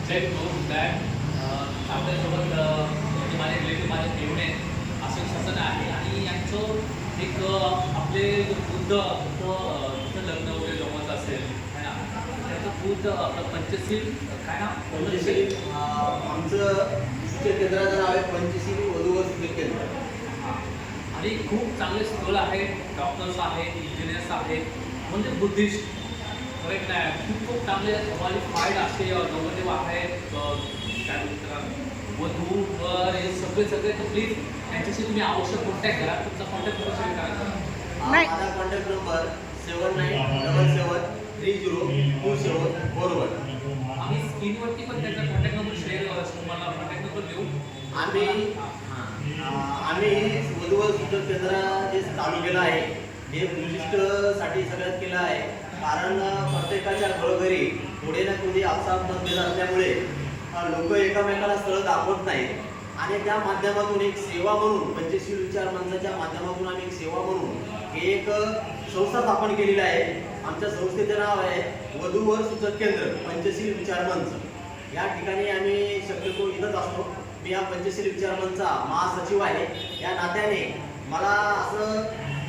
check proof that आपल्यासोबत म्हणजे माझे रिलेटिव्ह माझे घेऊन असं शासन आहे आणि यांचं एक आपले बुद्ध लग्न वगैरे जमत असेल है ना, त्याचं बुद्ध आपलं पंचशील काय ना पंचशील आमचं केंद्राचं नाव आहे पंचशील वधू व सूचक केंद्र. आणि खूप चांगले स्थळ आहेत, डॉक्टर्स आहेत, इंजिनियर्स आहेत, म्हणजे बुद्धिस्ट करेक्ट नाही, खूप चांगले क्वालिफाईड असे नवरदेव आहेत, काय बोलतात वधू वर हे सगळे तर प्लीज त्यांच्याशी तुम्ही आवश्यक कॉन्टॅक्ट करा. तुमचा कॉन्टॅक्ट नंबर शेअर करा. माझा कॉन्टॅक्ट नंबर 7977302741. आम्ही स्क्रीनवरती पण त्याचा कॉन्टॅक्ट नंबर शेअर तुम्हाला कॉन्टॅक्ट नंबर देऊ. आम्ही वधू व सूचक केंद्र जे चालू केलं आहे हे बुद्धिस्टसाठी सगळ्यात केलं आहे. कारण प्रत्येकाच्या घरोघरी थोडे ना थोडी आपसात मतभेद असल्यामुळे लोक एकामेकाला स्थळ दाखवत नाहीत आणि त्या माध्यमातून एक सेवा म्हणून पंचशील विचार मंचाच्या माध्यमातून आम्ही एक सेवा म्हणून एक संस्था स्थापन केलेली आहे. आमच्या संस्थेचं नाव आहे वधू वर सूचक केंद्र पंचशील विचार मंच. या ठिकाणी आम्ही शक्यतो इथंच असतो. मी या पंचशील विचार मंचचा महासचिव आहे. या नात्याने मला असं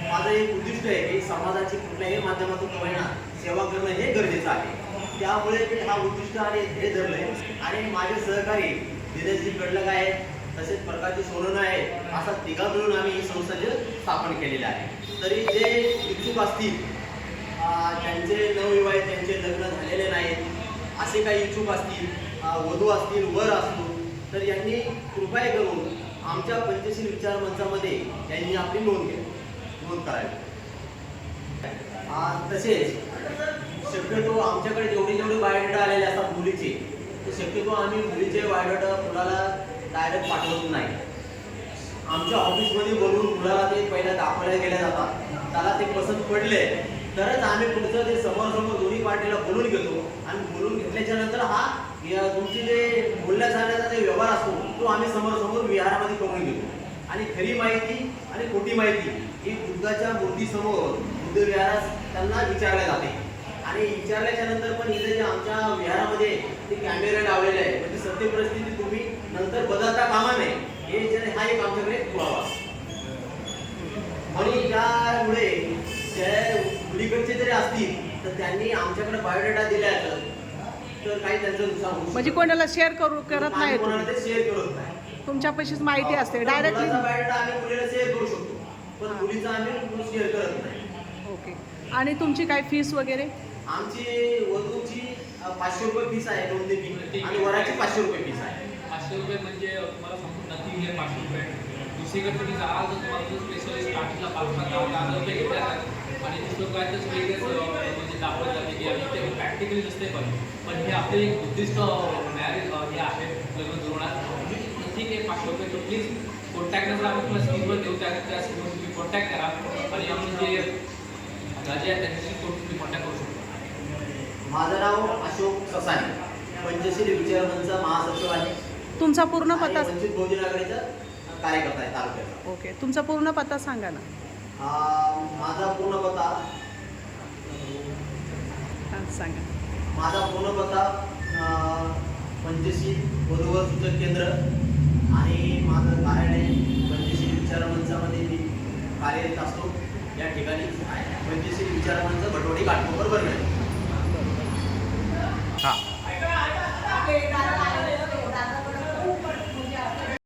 माझं एक उद्दिष्ट आहे की समाजाची कुठल्याही माध्यमातून का होईना सेवा करणं हे गरजेचं आहे. त्यामुळे मी हा उद्दिष्ट आणि हे धरलंय आणि माझे सहकारी दिनेशजी कडलक आहे, तसेच प्रकाशजी सोनन आहे, असा तिघा मिळून आम्ही ही संस्था स्थापन केलेली आहे. तरी जे इच्छुक असतील, त्यांचे नवविवाहित त्यांचे लग्न झालेले नाहीत असे काही इच्छुक असतील, वधू असतील, वर असतो, तर यांनी कृपया करून आमच्या पंचशील विचार मंचामध्ये यांनी आपली नोंद करावी. तसेच शक्यतो आमच्याकडे जेवढे बायोडेटा आलेले असतात मुलीचे, तर शक्यतो आम्ही मुलीचे बायोडेटा मुलाला डायरेक्ट पाठवत नाही. आमच्या ऑफिसमध्ये बोलून मुलाला ते पहिला दाखवल्या गेल्या जातात. त्याला ते पसंत पडले तरच आम्ही पुढचं ते समोर दोन्ही पार्टीला बोलून घेतो आणि बोलून घेतल्याच्या नंतर हा तुमची जे बोलल्या जाण्याचा जे व्यवहार असतो तो आम्ही समोर विहारामध्ये करून घेतो. आणि खरी माहिती आणि खोटी माहिती ही बुद्धाच्या मूर्तीसमोर बुद्ध विहारात त्यांना विचारल्या जाते. आणि विचारल्याच्या नंतर पण इथे जे आमच्या विहारामध्ये ते कॅमेरे लावलेले आहे, म्हणजे सत्य परिस्थिती तुम्ही नंतर बदलता कामा नये हे हा एक आमच्याकडे पुरावा. आणि त्यामुळे मुलीकडचे जरी असतील तर त्यांनी आमच्याकडे बायोडेटा दिला तर काही त्यांचं नुकसान होऊ शकतं. म्हणजे कोणाला शेअर करत नाही, कोणाला ते शेअर करत नाही. तुमच्यापाशीच माहिती असते डायरेक्टली. बायोडेटा आम्ही मुलीला शेअर करू शकतो, पण मुलीचा आम्ही शेअर करत नाही. ओके. आणि तुमची काय फीस वगैरे? आमची वधूची 500 रुपये फीस आहे, नोंदणी फी, आणि वराची 500 रुपये फीस आहे. 500 रुपये म्हणजे तुम्हाला सांगतो नक्की हे 500 रुपये. दुसरीकडे तुम्ही जाल तर तुम्हाला स्पेशलिस्ट स्टार्टिंगला 5,000 रुपये घेतात आणि दुसरं काय तर वेगळंच म्हणजे दाखवलं जाते की आम्ही ते प्रॅक्टिकली नसते. पण हे आपले एक उद्दिष्ट मॅरेज हे आहे लग्न जुळवण्यात. ठीक आहे 500 रुपये. तर प्लीज कॉन्टॅक्ट नंबर आम्ही तुम्हाला स्क्रीनवर देऊ, त्या स्क्रीनवर तुम्ही कॉन्टॅक्ट करा आणि आमचे जे राजे आहेत त्यांच्याशी तुम्ही कॉन्टॅक्ट करू शकता. माझं नाव अशोक ससाने, पंचशील विचार मंचचा महासचिव आहे. तुमचा पूर्ण पत्ता? वंचित बहुजन आघाडीचा कार्यकर्ता आहे तालुक्याचा. ओके. तुमचा पूर्ण पत्ता सांगा ना. माझा पूर्ण पत्ता सांगा. माझा पूर्ण पत्ता पंचशील वधू व सूचक केंद्र आणि माझं कार्यालय पंचशील विचार मंचामध्ये मी कार्यरत असतो. या ठिकाणी पंचशील विचार मंच भटवाडी घाटकोपर बरगणे.